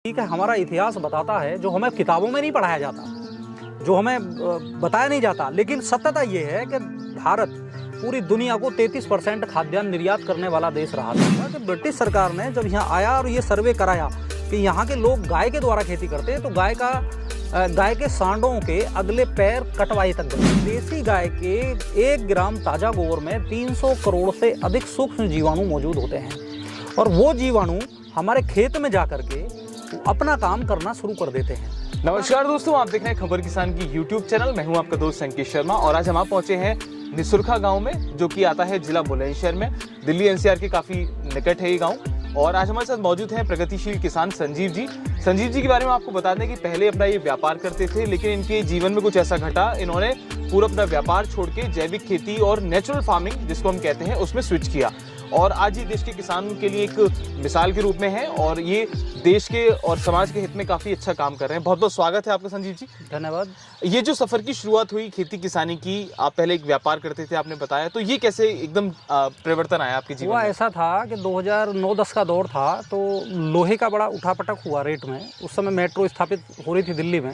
ठीक है, हमारा इतिहास बताता है जो हमें किताबों में नहीं पढ़ाया जाता, जो हमें बताया नहीं जाता, लेकिन सत्यता ये है कि भारत पूरी दुनिया को 33% खाद्यान्न निर्यात करने वाला देश रहा था। कि ब्रिटिश सरकार ने जब यहाँ आया और ये सर्वे कराया कि यहाँ के लोग गाय के द्वारा खेती करते हैं, तो गाय के सांडों के अगले पैर कटवाई तक गए। देसी गाय के 1 ग्राम ताज़ा गोबर में 300 करोड़ से अधिक सूक्ष्म जीवाणु मौजूद होते हैं और वो जीवाणु हमारे खेत में जा करके अपना काम करना शुरू कर देते हैं। नमस्कार दोस्तों, आप देख रहे हैं खबर किसान की यूट्यूब चैनल। मैं हूं आपका दोस्त संकेत शर्मा और आज हम आप पहुंचे हैं निसुरखा गांव में, जो कि आता है जिला बुलंदशहर में। दिल्ली एनसीआर के काफी निकट है ये गांव। और आज हमारे साथ मौजूद हैं प्रगतिशील किसान संजीव जी। संजीव जी के बारे में आपको बता दें कि पहले अपना ये व्यापार करते थे, लेकिन इनके जीवन में कुछ ऐसा घटा, इन्होंने पूरा अपना व्यापार छोड़ के जैविक खेती और नेचुरल फार्मिंग जिसको हम कहते हैं उसमें स्विच किया और आज ये देश के किसान के लिए एक मिसाल के रूप में है और ये देश के और समाज के हित में काफी अच्छा काम कर रहे हैं। बहुत बहुत स्वागत है आपका संजीव जी। धन्यवाद। ये जो सफर की शुरुआत हुई खेती किसानी की, आप पहले एक व्यापार करते थे आपने बताया, तो ये कैसे एकदम परिवर्तन आया आपके जीवन हुआ में? ऐसा था कि 2009-10 का दौर था, तो लोहे का बड़ा उठापटक हुआ रेट में। उस समय मेट्रो स्थापित हो रही थी दिल्ली में।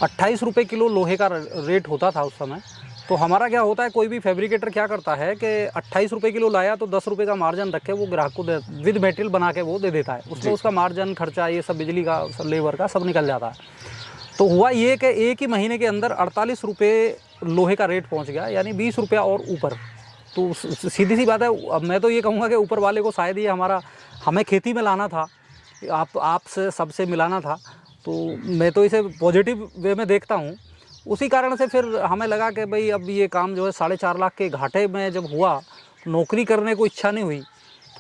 28 रुपये किलो लोहे का रेट होता था उस समय। तो हमारा क्या होता है, कोई भी फैब्रिकेटर क्या करता है कि 28 रुपये किलो लाया तो 10 रुपये का मार्जिन रख के वो ग्राहक को विद मटेरियल बना के वो दे देता है। उसमें उसका मार्जिन खर्चा ये सब बिजली का लेबर का सब निकल जाता है। तो हुआ ये कि एक ही महीने के अंदर 48 रुपये लोहे का रेट पहुंच गया, यानी 20 रुपया और ऊपर। तो सीधी सी बात है, अब मैं तो ये कहूँगा कि ऊपर वाले को शायद ये हमें खेती में लाना था, आपसे सबसे मिलाना था। तो मैं तो इसे पॉजिटिव वे में देखता हूँ। उसी कारण से फिर हमें लगा कि भाई अब ये काम जो है 4.5 लाख के घाटे में जब हुआ, नौकरी करने को इच्छा नहीं हुई,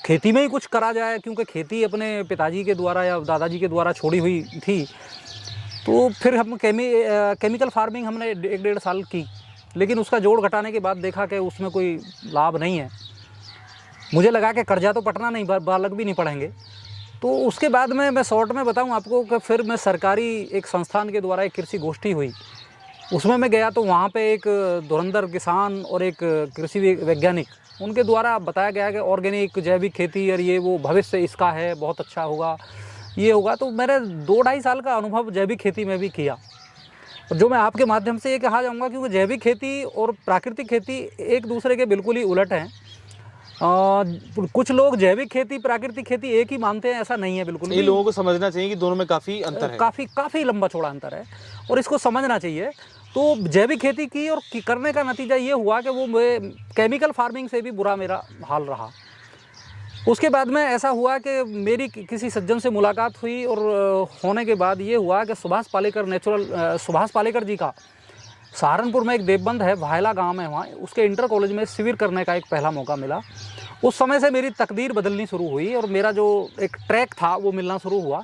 खेती में ही कुछ करा जाए, क्योंकि खेती अपने पिताजी के द्वारा या दादाजी के द्वारा छोड़ी हुई थी। तो फिर हम केमिकल फार्मिंग हमने 1-1.5 साल की, लेकिन उसका जोड़ घटाने के बाद देखा कि उसमें कोई लाभ नहीं है। मुझे लगा कि कर्जा तो पटना नहीं, बालक भी नहीं पढ़ेंगे। तो उसके बाद में मैं शॉर्ट में बताऊं आपको कि फिर मैं सरकारी एक संस्थान के द्वारा एक कृषि गोष्ठी हुई, उसमें मैं गया। तो वहाँ पे एक धुरंधर किसान और एक कृषि वैज्ञानिक, उनके द्वारा बताया गया कि ऑर्गेनिक जैविक खेती और ये वो भविष्य इसका है, बहुत अच्छा होगा, ये होगा। तो मैंने 2-2.5 साल का अनुभव जैविक खेती में भी किया, और जो मैं आपके माध्यम से ये कहा जाऊँगा, क्योंकि जैविक खेती और प्राकृतिक खेती एक दूसरे के बिल्कुल ही उलट हैं। कुछ लोग जैविक खेती प्राकृतिक खेती एक ही मानते हैं, ऐसा नहीं है बिल्कुल। ये लोगों को समझना चाहिए कि दोनों में काफ़ी अंतर है, काफ़ी लंबा चौड़ा अंतर है और इसको समझना चाहिए। तो जैविक खेती की और करने का नतीजा ये हुआ कि वो केमिकल फार्मिंग से भी बुरा मेरा हाल रहा। उसके बाद में ऐसा हुआ कि मेरी किसी सज्जन से मुलाकात हुई और होने के बाद ये हुआ कि सुभाष पालेकर जी का सहारनपुर में एक देवबंद है, भायला गांव है, वहाँ उसके इंटर कॉलेज में शिविर करने का एक पहला मौका मिला। उस समय से मेरी तकदीर बदलनी शुरू हुई और मेरा जो एक ट्रैक था वो मिलना शुरू हुआ।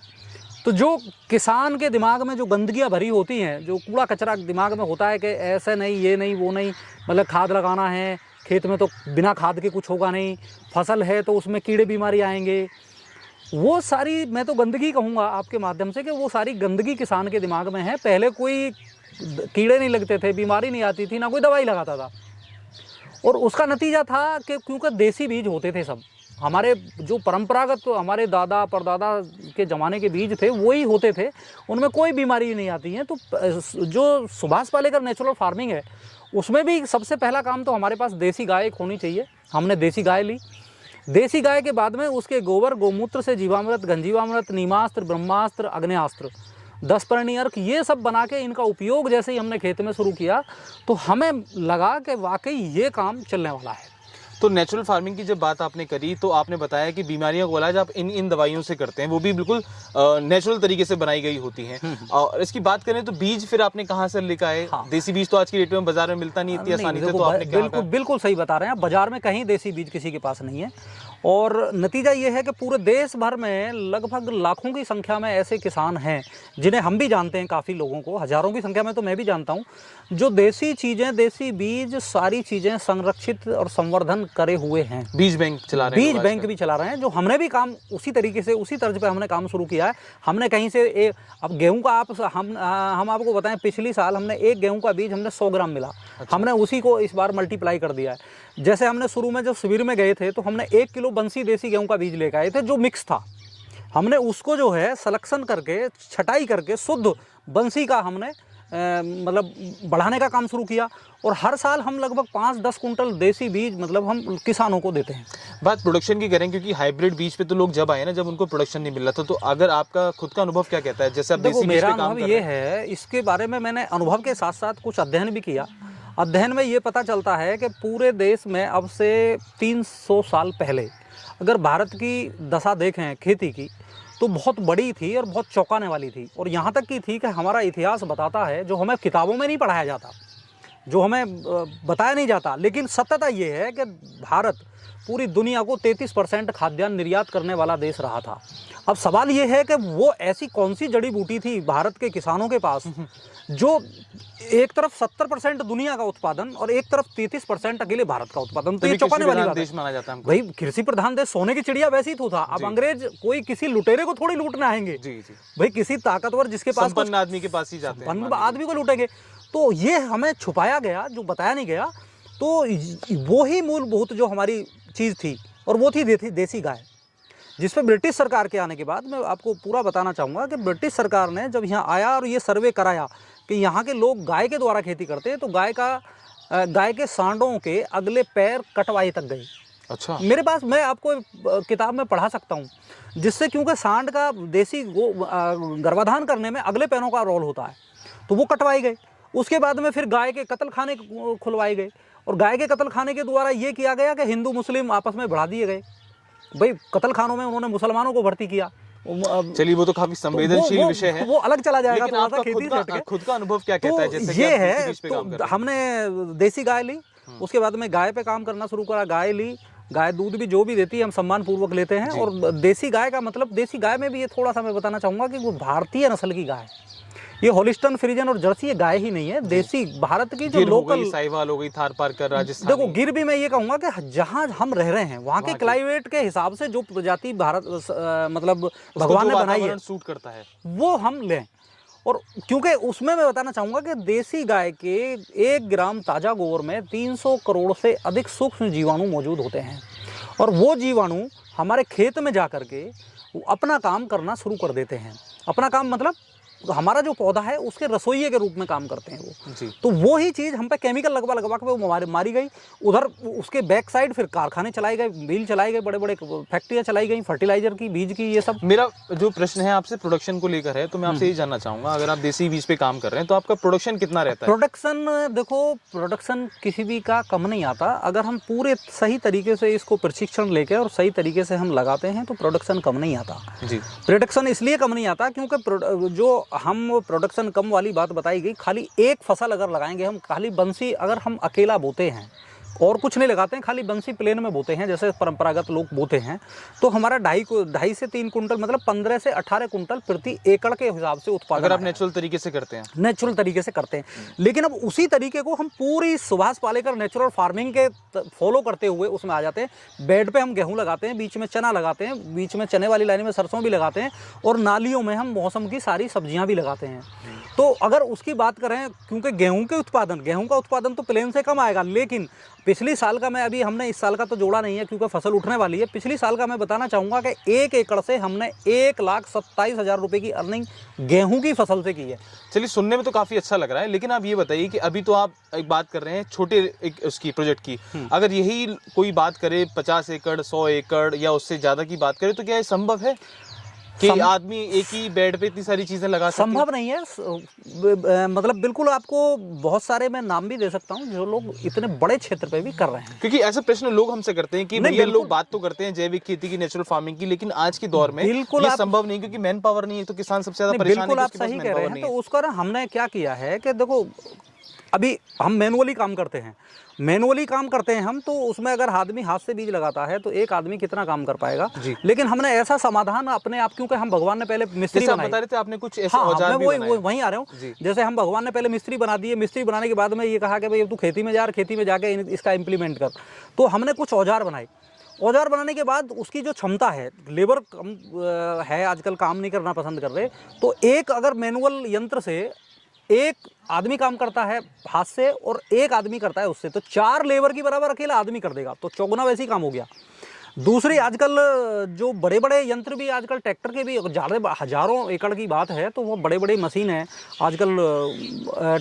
तो जो किसान के दिमाग में जो गंदगियाँ भरी होती हैं, जो कूड़ा कचरा दिमाग में होता है कि ऐसे नहीं, ये नहीं, वो नहीं, मतलब खाद लगाना है खेत में तो बिना खाद के कुछ होगा नहीं, फसल है तो उसमें कीड़े बीमारी आएंगे, वो सारी, मैं तो गंदगी कहूँगा आपके माध्यम से कि वो सारी गंदगी किसान के दिमाग में है। पहले कोई कीड़े नहीं लगते थे, बीमारी नहीं आती थी, ना कोई दवाई लगाता था। और उसका नतीजा था कि क्योंकि देसी बीज होते थे सब, हमारे जो परंपरागत तो हमारे दादा परदादा के ज़माने के बीज थे वही होते थे, उनमें कोई बीमारी नहीं आती है। तो जो सुभाष पालेकर नेचुरल फार्मिंग है, उसमें भी सबसे पहला काम तो हमारे पास देसी गाय एक होनी चाहिए। हमने देसी गाय ली। देसी गाय के बाद में उसके गोबर गोमूत्र से जीवामृत, घनजीवामृत, नीमास्त्र, ब्रह्मास्त्र, अग्नेयास्त्र, 10 परणी अर्क, ये सब बना के इनका उपयोग जैसे ही हमने खेत में शुरू किया, तो हमें लगा कि वाकई ये काम चलने वाला है। तो नेचुरल फार्मिंग की जब बात आपने करी तो आपने बताया कि बीमारियों का इलाज आप इन दवाइयों से करते हैं, वो भी बिल्कुल नेचुरल तरीके से बनाई गई होती हैं। और इसकी बात करें तो बीज फिर आपने कहाँ से लेकर आए? हाँ। देसी बीज तो आज की डेट में बाजार में मिलता नहीं इतनी आसानी से, तो आपने बिल्कुल सही बता रहे हैं। बाजार में कहीं देसी बीज किसी के पास नहीं है और नतीजा ये है कि पूरे देश भर में लगभग लाखों की संख्या में ऐसे किसान हैं जिन्हें हम भी जानते हैं, काफ़ी लोगों को, हज़ारों की संख्या में तो मैं भी जानता हूँ, जो देसी चीज़ें, देसी बीज, सारी चीज़ें संरक्षित और संवर्धन करे हुए हैं। बीज बैंक चला रहे हैं, बीज बैंक भी चला रहे हैं। जो हमने भी काम उसी तरीके से, उसी तर्ज पे हमने काम शुरू किया है। हमने कहीं से अब गेहूं का हम आपको बताएं, पिछली साल हमने एक गेहूं का बीज हमने 100 ग्राम मिला। अच्छा। हमने उसी को इस बार मल्टीप्लाई कर दिया है। जैसे हमने शुरू में जब शिविर में गए थे तो हमने 1 किलो बंसी देसी गेहूं का बीज लेकर आए थे, जो मिक्स था। हमने उसको जो है सलेक्शन करके, छटाई करके शुद्ध बंसी का हमने मतलब बढ़ाने का काम शुरू किया। और हर साल हम लगभग 5-10 कुंटल देसी बीज मतलब हम किसानों को देते हैं। बात प्रोडक्शन की करें, क्योंकि हाइब्रिड बीज पे तो लोग जब आए ना, जब उनको प्रोडक्शन नहीं मिल रहा था, तो अगर आपका खुद का अनुभव क्या कहता है, जैसे आप देखो देसी बीज मेरा पे काम अनुभव कर ये रहे हैं? है, इसके बारे में मैंने अनुभव के साथ साथ कुछ अध्ययन भी किया। अध्ययन में ये पता चलता है कि पूरे देश में अब से 300 साल पहले अगर भारत की दशा देखें खेती की, तो बहुत बड़ी थी और बहुत चौंकाने वाली थी। और यहाँ तक की थी कि हमारा इतिहास बताता है, जो हमें किताबों में नहीं पढ़ाया जाता, जो हमें बताया नहीं जाता, लेकिन सत्यता ये है कि भारत पूरी दुनिया को 33% खाद्यान्न निर्यात करने वाला देश रहा था। अब सवाल ये है कि वो ऐसी कौन सी जड़ी बूटी थी भारत के किसानों के पास, जो एक तरफ 70% दुनिया का उत्पादन और एक तरफ 33% अकेले भारत का उत्पादन। तो ये चौंकाने वाली बात देश माना जाता है हमको। भाई, कृषि प्रधान देश, सोने की चिड़िया वैसी तो था। अब अंग्रेज कोई किसी लुटेरे को थोड़ी लूटने आएंगे। जी जी। भाई किसी ताकतवर जिसके पास संपन्न आदमी के पास ही जाते हैं, आदमी को लूटेंगे। तो ये हमें छुपाया गया, जो बताया नहीं गया। तो वो ही मूलभूत जो हमारी चीज़ थी, और वो थी देसी गाय, जिस पे ब्रिटिश सरकार के आने के बाद मैं आपको पूरा बताना चाहूँगा कि ब्रिटिश सरकार ने जब यहाँ आया और ये सर्वे कराया कि यहाँ के लोग गाय के द्वारा खेती करते हैं, तो गाय के सांडों के अगले पैर कटवाई तक गई। अच्छा। मेरे पास, मैं आपको किताब में पढ़ा सकता हूँ, जिससे क्योंकि सांड का देसी गर्भाधान करने में अगले पैरों का रोल होता है, तो वो कटवाई गई। उसके बाद में फिर गाय के कत्ल खाने खुलवाए गए, और गाय के कत्ल खाने के द्वारा ये किया गया कि हिंदू मुस्लिम आपस में बढ़ा दिए गए। भाई कत्ल खानों में उन्होंने मुसलमानों को भर्ती किया। चलिए, वो तो काफी संवेदनशील विषय है, वो अलग चला जाएगा। लेकिन आपका खुद का अनुभव क्या कहता है? जैसे ये है, तो हमने देसी गाय ली, उसके बाद में गाय पे काम करना शुरू करा। गाय ली, गाय दूध भी जो भी देती है हम सम्मान पूर्वक लेते हैं। और देसी गाय का मतलब, देसी गाय में भी ये थोड़ा सा मैं बताना चाहूँगा कि वो भारतीय नस्ल की गाय, ये होलिस्टन, फ्रीजन और जर्सी ये गाय ही नहीं है, देसी भारत की जो लोकल, साहिवाल हो गई, थार पारकर, राजस्थान। देखो गिर भी मैं ये कहूँगा कि जहाँ हम रह रहे हैं वहाँ के क्लाइमेट के हिसाब से जो प्रजाति भारत मतलब भगवान ने बनाई है, सूट करता है, वो हम लें। और क्योंकि उसमें मैं बताना चाहूँगा कि देसी गाय के 1 ग्राम ताज़ा गोबर में 300 करोड़ से अधिक सूक्ष्म जीवाणु मौजूद होते हैं, और वो जीवाणु हमारे खेत में जा कर के अपना काम करना शुरू कर देते हैं। अपना काम मतलब हमारा जो पौधा है उसके रसोइये के रूप में काम करते हैं वो जी। तो वो ही चीज़ हम पे केमिकल लगवा के वो मारी गई। उधर उसके बैक साइड फिर कारखाने चलाए गए, मिल चलाए गए, बड़े बड़े फैक्ट्रियाँ चलाई गई, फर्टिलाइजर की, बीज की, ये सब। मेरा जो प्रश्न है आपसे प्रोडक्शन को लेकर है, तो मैं आपसे ये जानना चाहूँगा, अगर आप देसी बीज पे काम कर रहे हैं तो आपका प्रोडक्शन कितना रहता है? प्रोडक्शन, देखो प्रोडक्शन किसी भी का कम नहीं आता। अगर हम पूरे सही तरीके से इसको प्रशिक्षण लेकर और सही तरीके से हम लगाते हैं तो प्रोडक्शन कम नहीं आता जी। प्रोडक्शन इसलिए कम नहीं आता क्योंकि जो हम प्रोडक्शन कम वाली बात बताई गई, खाली एक फसल अगर लगाएंगे हम, खाली बंसी अगर हम अकेला बोते हैं और कुछ नहीं लगाते हैं, खाली बंसी प्लेन में बोते हैं जैसे परंपरागत लोग बोते हैं, तो हमारा 2.5 से 3 कुंटल मतलब 15 से 18 कुंटल प्रति एकड़ के हिसाब से उत्पादन। अगर आप नेचुरल तरीके से करते हैं, नेचुरल तरीके से करते हैं। लेकिन अब उसी तरीके को हम पूरी सुभाष पालेकर नेचुरल फार्मिंग के फॉलो करते हुए उसमें आ जाते हैं। बेड पे हम गेहूं लगाते हैं, बीच में चना लगाते हैं, बीच में चने वाली लाइन में सरसों भी लगाते हैं, और नालियों में हम मौसम की सारी सब्जियां भी लगाते हैं। तो अगर उसकी बात करें, क्योंकि गेहूं का उत्पादन तो प्लेन से कम आएगा, लेकिन पिछली साल का, मैं अभी हमने इस साल का तो जोड़ा नहीं है क्योंकि फसल उठने वाली है, पिछली साल का मैं बताना चाहूँगा कि 1 एकड़ से हमने 1,27,000 रुपये की अर्निंग गेहूं की फसल से की है। चलिए, सुनने में तो काफ़ी अच्छा लग रहा है, लेकिन आप ये बताइए कि अभी तो आप एक बात कर रहे हैं छोटे उसकी प्रोजेक्ट की, अगर यही कोई बात करे 50 एकड़, 100 एकड़ या उससे ज़्यादा की बात करे, तो क्या ये संभव है कि आदमी एक ही बेड पे इतनी सारी चीजें लगा सकते? संभव नहीं है। मतलब बिल्कुल आपको बहुत सारे मैं नाम भी दे सकता हूँ जो लोग इतने बड़े क्षेत्र पे भी कर रहे हैं। क्योंकि ऐसे प्रश्न लोग हमसे करते हैं कि भैया लोग बात तो करते हैं जैविक खेती की, नेचुरल फार्मिंग की, लेकिन आज के दौर में बिल्कुल संभव नहीं, क्योंकि मैन पावर नहीं है, तो किसान सबसे ज्यादा परेशान है। बिल्कुल आप सही कह रहे हैं। तो उसका ना हमने क्या किया है कि देखो, अभी हम मैनुअली काम करते हैं हम, तो उसमें अगर आदमी हाथ से बीज लगाता है तो एक आदमी कितना काम कर पाएगा। लेकिन हमने ऐसा समाधान अपने आप, क्योंकि हम भगवान ने पहले मिस्त्री बनाए, बता रहे थे आपने कुछ ऐसे औजार भी बनाए। वहीं आ रहा हूँ। जैसे हम भगवान ने पहले मिस्त्री बना दिए, मिस्त्री बनाने के बाद में ये कहा कि भाई तू खेती में जा, खेती में जाके इसका इम्प्लीमेंट कर, तो हमने कुछ औजार बनाए। औजार बनाने के बाद उसकी जो क्षमता है, लेबर कम है आजकल, काम नहीं करना पसंद कर रहे, तो एक अगर मैनुअल यंत्र से एक आदमी काम करता है हाथ से और एक आदमी करता है उससे, तो 4 लेबर की बराबर अकेला आदमी कर देगा, तो चौगुना वैसे ही काम हो गया। दूसरी आजकल जो बड़े बड़े यंत्र भी आजकल ट्रैक्टर के भी ज़्यादा हजारों एकड़ की बात है, तो वो बड़े बड़े मशीन है आजकल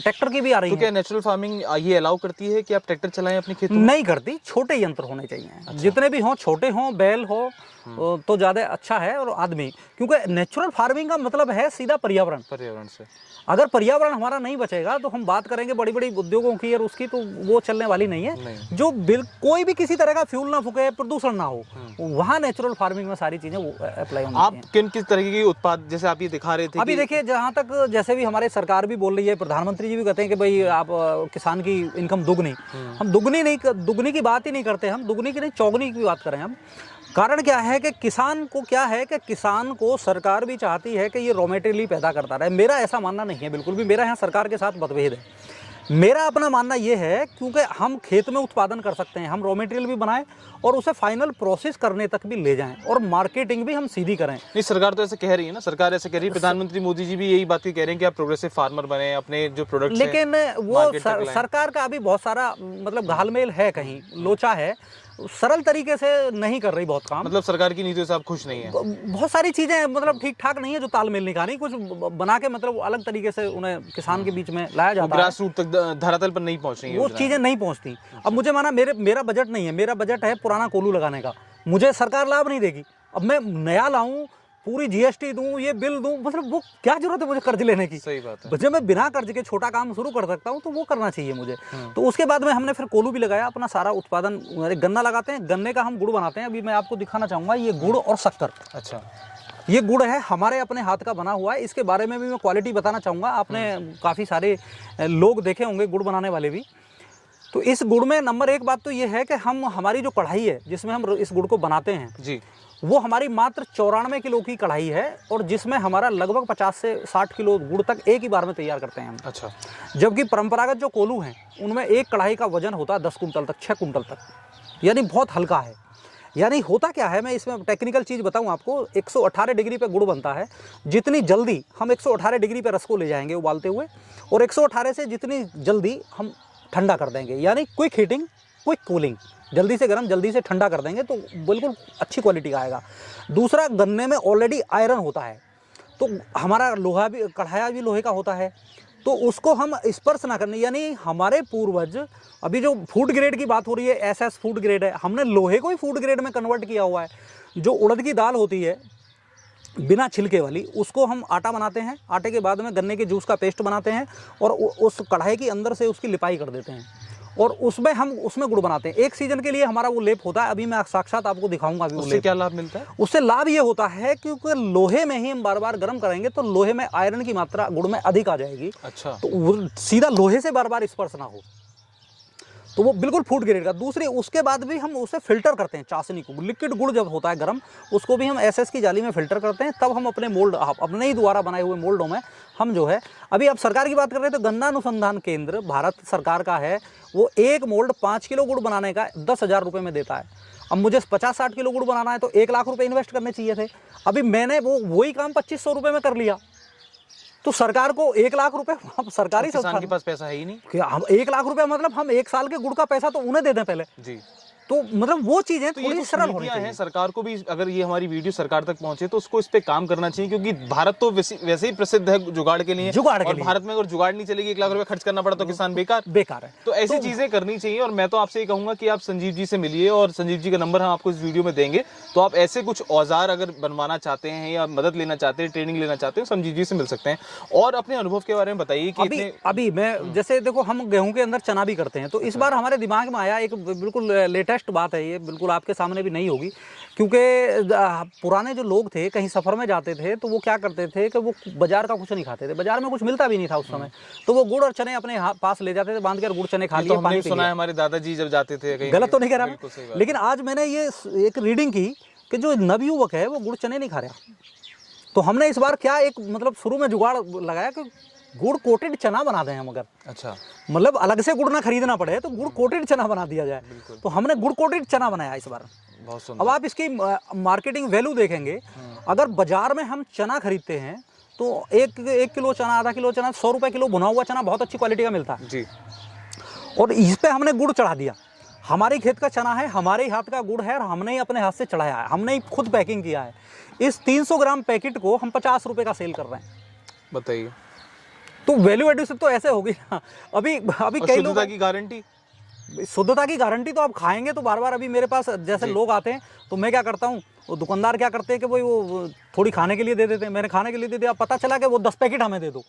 ट्रैक्टर की भी आ रही तो है। क्या नेचुरल फार्मिंग ये अलाउ करती है कि आप ट्रैक्टर चलाएं अपने खेतों में? नहीं करती, छोटे यंत्र होने चाहिए। जितने भी हों, छोटे हों, बैल हो तो ज़्यादा अच्छा है। और आदमी, क्योंकि नेचुरल फार्मिंग का मतलब है सीधा पर्यावरण से अगर पर्यावरण हमारा नहीं बचेगा तो हम बात करेंगे बड़ी बड़ी उद्योगों की और उसकी, तो वो चलने वाली नहीं है। जो कोई भी किसी तरह का फ्यूल ना फूके, प्रदूषण ना हो, वहाँ नेचुरल फार्मिंग में सारी चीजें अप्लाई होनी आप चाहिए। किन किस तरह की उत्पाद, जैसे आप ये दिखा रहे थे अभी देखिए, जहाँ तक जैसे भी हमारे सरकार भी बोल रही है, प्रधानमंत्री जी भी कहते हैं कि भाई आप किसान की इनकम दुगनी, हम दुगनी की बात ही नहीं करते, हम दुगनी की नहीं, चौगुनी की बात करें हम। कारण क्या है कि किसान को क्या है कि किसान को सरकार भी चाहती है कि ये रॉ मटेरियल पैदा करता रहे। मेरा ऐसा मानना नहीं है बिल्कुल भी, मेरा यहाँ सरकार के साथ मतभेद है। मेरा अपना मानना ये है, क्योंकि हम खेत में उत्पादन कर सकते हैं, हम रॉ मटेरियल भी बनाएं और उसे फाइनल प्रोसेस करने तक भी ले जाएं, और मार्केटिंग भी हम सीधी करें। नहीं, सरकार तो ऐसे कह रही है ना, सरकार ऐसे कह रही है, प्रधानमंत्री मोदी जी भी यही बात कह रहे हैं कि आप प्रोग्रेसिव फार्मर बने, अपने जो प्रोडक्ट्स हैं लेकिन वो सरकार का अभी बहुत सारा मतलब घालमेल है, कहीं लोचा है, सरल तरीके से नहीं कर रही बहुत काम। मतलब सरकार की नीतियों से आप खुश नहीं है? बहुत सारी चीजें मतलब ठीक ठाक नहीं है, जो तालमेल नहीं खा रही, कुछ बना के मतलब अलग तरीके से उन्हें किसान के बीच में लाया जाता है, ग्रास रूट तक, धरातल पर नहीं पहुंच रही है वो चीजें नहीं पहुंचती। अब मुझे माना मेरा बजट नहीं है, मेरा बजट है पुराना कोल्हू लगाने का, मुझे सरकार लाभ नहीं देगी। अब मैं नया लाऊं, पूरी जीएसटी दूं, ये बिल दूं, मतलब वो क्या जरूरत है मुझे कर्ज लेने की? सही बात है। जब मैं बिना कर्ज के छोटा काम शुरू कर सकता हूं तो वो करना चाहिए मुझे। तो उसके बाद में हमने फिर कोल्हू भी लगाया, अपना सारा उत्पादन, गन्ना लगाते हैं, गन्ने का हम गुड़ बनाते हैं। अभी मैं आपको दिखाना चाहूंगा, ये गुड़ और शक्कर। अच्छा, ये गुड़ है हमारे अपने हाथ का बना हुआ है। इसके बारे में भी मैं क्वालिटी बताना चाहूँगा। आपने काफ़ी सारे लोग देखे होंगे गुड़ बनाने वाले भी। तो इस गुड़ में नंबर एक बात तो ये है कि हमारी जो कढ़ाई है जिसमें हम इस गुड़ को बनाते हैं जी, वो हमारी मात्र 94 किलो की कढ़ाई है, और जिसमें हमारा लगभग 50 से 60 किलो गुड़ तक एक ही बार में तैयार करते हैं हम। अच्छा। जबकि परंपरागत जो कोल्हू हैं उनमें एक कढ़ाई का वजन होता है 10 कुंटल तक, 6 कुंटल तक, यानी बहुत हल्का है। यानी होता क्या है, मैं इसमें टेक्निकल चीज़ बताऊं आपको, 118 डिग्री पे गुड़ बनता है। जितनी जल्दी हम 118 डिग्री पे रस को ले जाएंगे उबालते हुए, और 118 से जितनी जल्दी हम ठंडा कर देंगे, यानी क्विक हीटिंग क्विक कूलिंग, जल्दी से गर्म जल्दी से ठंडा कर देंगे, तो बिल्कुल अच्छी क्वालिटी का आएगा। दूसरा, गन्ने में ऑलरेडी आयरन होता है, तो हमारा लोहा भी, कढ़ाया भी लोहे का होता है, तो उसको हम स्पर्श ना करने, यानी हमारे पूर्वज, अभी जो फूड ग्रेड की बात हो रही है, एसएस फूड ग्रेड है, हमने लोहे को ही फूड ग्रेड में कन्वर्ट किया हुआ है। जो उड़द की दाल होती है बिना छिलके वाली, उसको हम आटा बनाते हैं, आटे के बाद में गन्ने के जूस का पेस्ट बनाते हैं, और उस कढ़ाई के अंदर से उसकी लिपाई कर देते हैं, और उसमें गुड़ बनाते हैं। एक सीजन के लिए हमारा वो लेप होता है, अभी मैं साक्षात आपको दिखाऊंगा। अभी उससे क्या लाभ मिलता है? उससे लाभ ये होता है क्योंकि लोहे में ही हम बार बार गर्म करेंगे तो लोहे में आयरन की मात्रा गुड़ में अधिक आ जाएगी। अच्छा। तो वो सीधा लोहे से बार बार स्पर्श ना हो, तो वो बिल्कुल फूड ग्रेड का। दूसरी, उसके बाद भी हम उसे फिल्टर करते हैं, चाशनी को, लिक्विड गुड़ जब होता है गर्म, उसको भी हम एसएस की जाली में फिल्टर करते हैं, तब हम अपने मोल्ड, अपने ही द्वारा बनाए हुए मोल्डों में हम जो है, अभी आप सरकार की बात कर रहे हैं तो गन्ना अनुसंधान केंद्र भारत सरकार का है, वो एक मोल्ड 5 किलो गुड़ बनाने का 10,000 रुपये में देता है। अब मुझे 50-60 किलो गुड़ बनाना है तो 1 लाख रुपये इन्वेस्ट करने चाहिए थे, अभी मैंने वही काम 2500 रुपये में कर लिया। तो सरकार को 1 लाख रुपए, सरकारी किसान के पास पैसा है ही नहीं कि हम 1 लाख रुपए, मतलब हम 1 साल के गुड़ का पैसा तो उन्हें दे दें पहले जी। तो मतलब वो चीजें तो थोड़ी सरल होनी नीतियां चाहिए। हैं, सरकार को भी, अगर ये हमारी वीडियो सरकार तक पहुंचे तो उसको इस पे काम करना चाहिए, क्योंकि भारत तो वैसे ही प्रसिद्ध है जुगाड़ के लिए, और भारत में अगर जुगाड़ नहीं चलेगी, 1 लाख रुपए खर्च करना पड़ा तो किसान बेकार है। तो ऐसी चीजें करनी चाहिए, और मैं तो आपसे ये कहूंगा कि आप संजीव जी से मिलिए, और संजीव जी का नंबर हम आपको इस वीडियो में देंगे, तो आप ऐसे कुछ औजार अगर बनवाना चाहते हैं या मदद लेना चाहते हैं, ट्रेनिंग लेना चाहते हैं, संजीव जी से मिल सकते हैं। और अपने अनुभव के बारे में बताइए कि अभी मैं जैसे देखो, हम गेहूं के अंदर चना भी करते हैं, तो इस बार हमारे दिमाग में आया एक बिल्कुल लेटेस्ट बात है, ये बिल्कुल आपके सामने भी नहीं होगी, क्योंकि पुराने जो लोग थे कहीं सफर में जाते थे तो वो क्या करते थे कि वो बाजार का कुछ नहीं खाते थे, बाजार में कुछ मिलता भी नहीं था उस समय, तो वो गुड़ और चने अपने पास ले जाते थे, बांध कर गुड़ चने खा लिए, पानी सुना है हमारे दादाजी जब जाते थे कहीं, गलत तो नहीं कह रहा मैं, लेकिन आज मैंने ये एक रीडिंग की कि जो नवयुवक है वो गुड़ चने नहीं खा रहा, तो हमने इस बार क्या एक मतलब शुरू में जुगाड़ लगाया कि गुड़ कोटेड चना बना दें हम, अगर अच्छा मतलब अलग से गुड़ ना खरीदना पड़े तो गुड़ कोटेड चना बना दिया जाए, तो हमने गुड़ कोटेड चना बनाया इस बार। बहुत सुंदर। अब आप इसकी मार्केटिंग वैल्यू देखेंगे, अगर बाजार में हम चना खरीदते हैं तो एक किलो चना, आधा किलो चना 100 रुपये किलो भुना हुआ चना बहुत अच्छी क्वालिटी का मिलता है जी, और इस पे हमने गुड़ चढ़ा दिया, हमारे खेत का चना है, हमारे ही हाथ का गुड़ है और हमने ही अपने हाथ से चढ़ाया है, हमने ही खुद पैकिंग किया है। इस 300 ग्राम पैकेट को हम 50 रुपए का सेल कर रहे हैं। बताइए, तो वैल्यू एडिशन तो ऐसे होगी ना। अभी कई लोग, शुद्धता की गारंटी, शुद्धता की गारंटी तो आप खाएंगे तो बार बार। अभी मेरे पास जैसे लोग आते हैं तो मैं क्या करता हूँ, वो दुकानदार क्या करते हैं कि भाई वो थोड़ी खाने के लिए दे देते हैं, मैंने खाने के लिए दे दिया, पता चला कि वो 10 पैकेट हमें दे दो।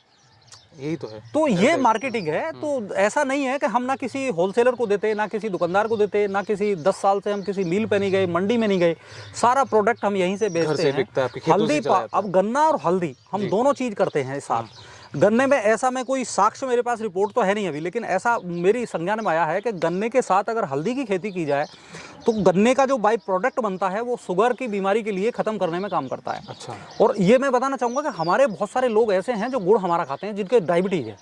यही तो है। तो ये मार्केटिंग है। तो ऐसा नहीं है कि हम ना किसी होलसेलर को देते, ना किसी दुकानदार को देते, ना किसी 10 साल से हम किसी मिल पे नहीं गए, मंडी में नहीं गए। सारा प्रोडक्ट हम यहीं से बेचते हैं। हल्दी, अब गन्ना और हल्दी हम दोनों चीज़ करते हैं साथ। गन्ने में ऐसा, मैं कोई साक्ष्य मेरे पास रिपोर्ट तो है नहीं अभी, लेकिन ऐसा मेरी संज्ञान में आया है कि गन्ने के साथ अगर हल्दी की खेती की जाए तो गन्ने का जो बाई प्रोडक्ट बनता है वो शुगर की बीमारी के लिए ख़त्म करने में काम करता है। अच्छा। और ये मैं बताना चाहूँगा कि हमारे बहुत सारे लोग ऐसे हैं जो गुड़ हमारा खाते हैं जिनके डायबिटीज़ है,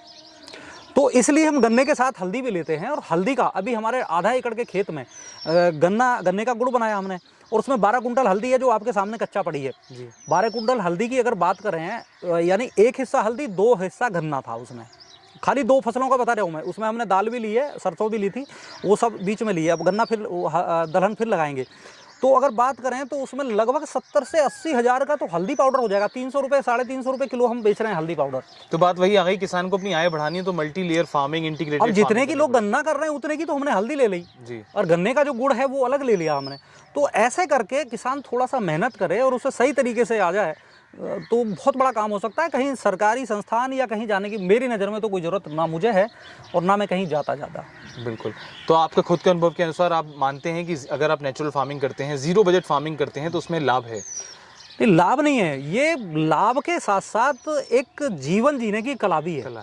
तो इसलिए हम गन्ने के साथ हल्दी भी लेते हैं। और हल्दी का अभी हमारे आधा एकड़ के खेत में गन्ने का गुड़ बनाया हमने, और उसमें 12 कुंटल हल्दी है जो आपके सामने कच्चा पड़ी है जी। 12 कुंटल हल्दी की अगर बात करें, यानी एक हिस्सा हल्दी, 2 हिस्सा गन्ना था उसमें। खाली 2 फसलों का बता रहा हूँ मैं। उसमें हमने दाल भी ली है, सरसों भी ली थी, वो सब बीच में ली है। अब गन्ना फिर दलहन फिर लगाएंगे। तो अगर बात करें तो उसमें लगभग 70 से 80 हज़ार का तो हल्दी पाउडर हो जाएगा। 300 रुपये, 350 रुपये किलो हम बेच रहे हैं हल्दी पाउडर। तो बात वही आ गई, किसान को अपनी आय बढ़ानी है तो मल्टी लेयर फार्मिंग, इंटीग्रेटेड। अब जितने की लोग गन्ना कर रहे हैं उतने की तो हमने हल्दी ले ली जी, और गन्ने का जो गुड़ है वो अलग ले लिया हमने। तो ऐसे करके किसान थोड़ा सा मेहनत करे और उसे सही तरीके से आ जाए तो बहुत बड़ा काम हो सकता है। कहीं सरकारी संस्थान या कहीं जाने की मेरी नज़र में तो कोई ज़रूरत ना मुझे है, और ना मैं कहीं जाता। बिल्कुल। तो आपके खुद के अनुभव के अनुसार आप मानते हैं कि अगर आप नेचुरल फार्मिंग करते हैं, जीरो बजट फार्मिंग करते हैं, तो उसमें लाभ है? नहीं, लाभ नहीं है। ये लाभ के साथ साथ एक जीवन जीने की कला भी है।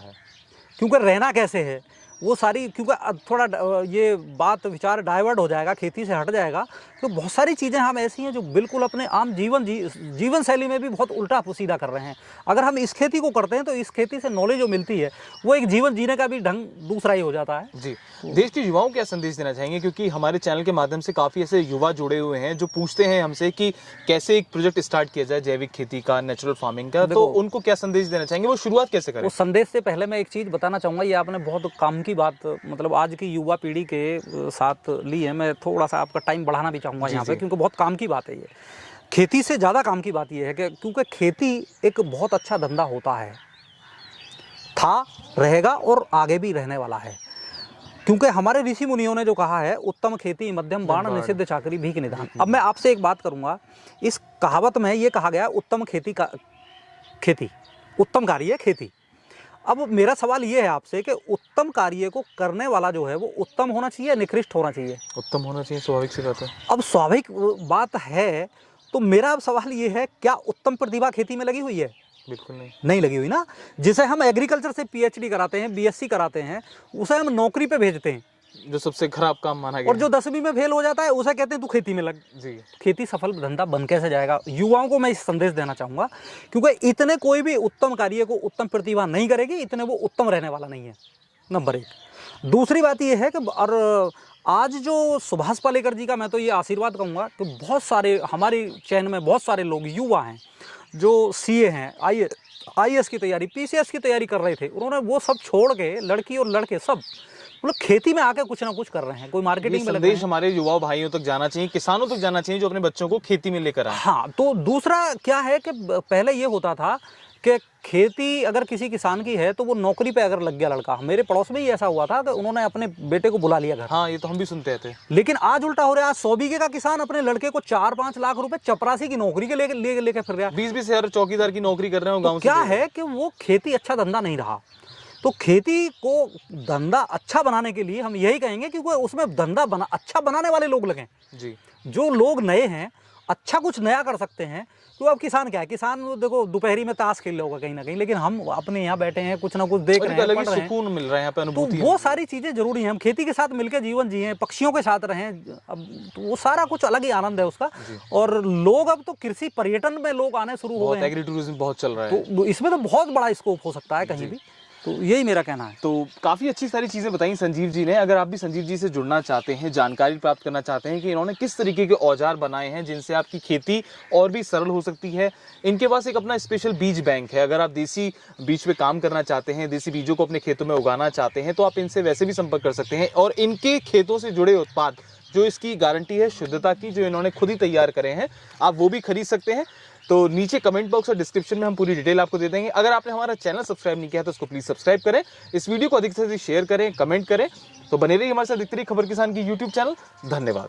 क्योंकि रहना कैसे है वो सारी, क्योंकि थोड़ा ये बात विचार डाइवर्ट हो जाएगा, खेती से हट जाएगा, तो बहुत सारी चीज़ें हम ऐसी हैं जो बिल्कुल अपने आम जीवन शैली में भी बहुत उल्टा सीधा कर रहे हैं। अगर हम इस खेती को करते हैं तो इस खेती से नॉलेज जो मिलती है वो एक जीवन जीने का भी ढंग दूसरा ही हो जाता है जी। देश के युवाओं को क्या संदेश देना चाहेंगे, क्योंकि हमारे चैनल के माध्यम से काफ़ी ऐसे युवा जुड़े हुए हैं जो पूछते हैं हमसे कि कैसे एक प्रोजेक्ट स्टार्ट किया जाए जैविक खेती का, नेचुरल फार्मिंग का, तो उनको क्या संदेश देना चाहेंगे, वो शुरुआत कैसे करें? उस संदेश से पहले मैं एक चीज़ बताना चाहूँगा। ये आपने बहुत काम की बात, मतलब आज की युवा पीढ़ी के साथ ली है। मैं थोड़ा सा आपका टाइम बढ़ाना भी चाहूँगा यहाँ पे, क्योंकि बहुत काम की बात है ये। खेती से ज़्यादा काम की बात ये है कि क्योंकि खेती एक बहुत अच्छा धंधा होता है, था, रहेगा और आगे भी रहने वाला है। क्योंकि हमारे ऋषि मुनियों ने जो कहा है, उत्तम खेती मध्यम बाण निषिद्ध चाकरी भीख निधान। अब मैं आपसे एक बात करूँगा, इस कहावत में ये कहा गया उत्तम खेती उत्तम कार्य खेती। अब मेरा सवाल ये है आपसे कि उत्तम कार्य को करने वाला जो है वो उत्तम होना चाहिए, निकृष्ट होना चाहिए? उत्तम होना चाहिए, स्वाभाविक सी बात है। अब स्वाभाविक बात है, तो मेरा अब सवाल ये है, क्या उत्तम प्रतिभा खेती में लगी हुई है? बिल्कुल नहीं लगी हुई ना। जिसे हम एग्रीकल्चर से PhD कराते हैं, BSc कराते हैं, उसे हम नौकरी पे भेजते हैं, जो सबसे खराब काम माना गया। और जो 10वीं में फेल हो जाता है उसे कहते हैं तू खेती में लग जी। खेती सफल धंधा बन कैसे जाएगा? युवाओं को मैं इस संदेश देना चाहूँगा, क्योंकि इतने कोई भी उत्तम कार्य को उत्तम प्रतिभा नहीं करेगी, इतने वो उत्तम रहने वाला नहीं है, नंबर 1। दूसरी बात ये है कि और आज जो सुभाष पालेकर जी का मैं तो ये आशीर्वाद कहूँगा कि बहुत सारे हमारी चैन में बहुत सारे लोग युवा हैं जो CA हैं, IAS की तैयारी, PCS की तैयारी कर रहे थे। उन्होंने वो सब छोड़ के, लड़की और लड़के सब मतलब खेती में आके कुछ ना कुछ कर रहे हैं। कोई मार्केटिंग में संदेश हमारे युवा भाइयों तक जाना चाहिए, किसानों तक जाना चाहिए जो अपने बच्चों को खेती में लेकर आए। हाँ, तो दूसरा क्या है कि पहले ये होता था कि खेती अगर किसी किसान की है तो वो नौकरी पे अगर लग गया लड़का, मेरे पड़ोस में ही ऐसा हुआ था कि उन्होंने अपने बेटे को बुला लिया घर। हाँ, ये तो हम भी सुनते थे। लेकिन आज उल्टा हो रहा है। आज 100 बीघे का किसान अपने लड़के को 4-5 लाख रुपए चपरासी की नौकरी के लेके फिर रहा है। 20-20 हज़ार चौकीदार की नौकरी कर रहे हो गाँव से। क्या है कि वो खेती अच्छा धंधा नहीं रहा। तो खेती को धंधा अच्छा बनाने के लिए हम यही कहेंगे कि उसमें धंधा अच्छा बनाने वाले लोग लगें जी। जो लोग नए हैं, अच्छा कुछ नया कर सकते हैं। तो अब किसान क्या है, किसान देखो दोपहरी में ताश खेल रहा होगा कहीं ना कहीं, लेकिन हम अपने यहाँ बैठे हैं, कुछ ना कुछ देख रहे हैं, अलग ही सुकून मिल रहा है यहाँ पे, अनुभूति। तो वो सारी चीज़ें जरूरी हैं। हम खेती के साथ मिलकर जीवन जिए, पक्षियों के साथ रहें, अब तो वो सारा कुछ अलग ही आनंद है उसका। और लोग अब तो कृषि पर्यटन में लोग आने शुरू हो गए हैं, एग्री टूरिज्म बहुत चल रहा है, तो इसमें तो बहुत बड़ा स्कोप हो सकता है कहीं भी। तो यही मेरा कहना है। तो काफ़ी अच्छी सारी चीज़ें बताई संजीव जी ने। अगर आप भी संजीव जी से जुड़ना चाहते हैं, जानकारी प्राप्त करना चाहते हैं कि इन्होंने किस तरीके के औजार बनाए हैं जिनसे आपकी खेती और भी सरल हो सकती है, इनके पास एक अपना स्पेशल बीज बैंक है। अगर आप देसी बीज पे काम करना चाहते हैं, देसी बीजों को अपने खेतों में उगाना चाहते हैं, तो आप इनसे वैसे भी संपर्क कर सकते हैं। और इनके खेतों से जुड़े उत्पाद, जो इसकी गारंटी है शुद्धता की, जो इन्होंने खुद ही तैयार करे हैं, आप वो भी खरीद सकते हैं। तो नीचे कमेंट बॉक्स और डिस्क्रिप्शन में हम पूरी डिटेल आपको दे देंगे। अगर आपने हमारा चैनल सब्सक्राइब नहीं किया तो उसको प्लीज सब्सक्राइब करें, इस वीडियो को अधिक से अधिक शेयर करें, कमेंट करें। तो बने रहिए हमारे साथ देखते रहिए खबर किसान की यूट्यूब चैनल। धन्यवाद।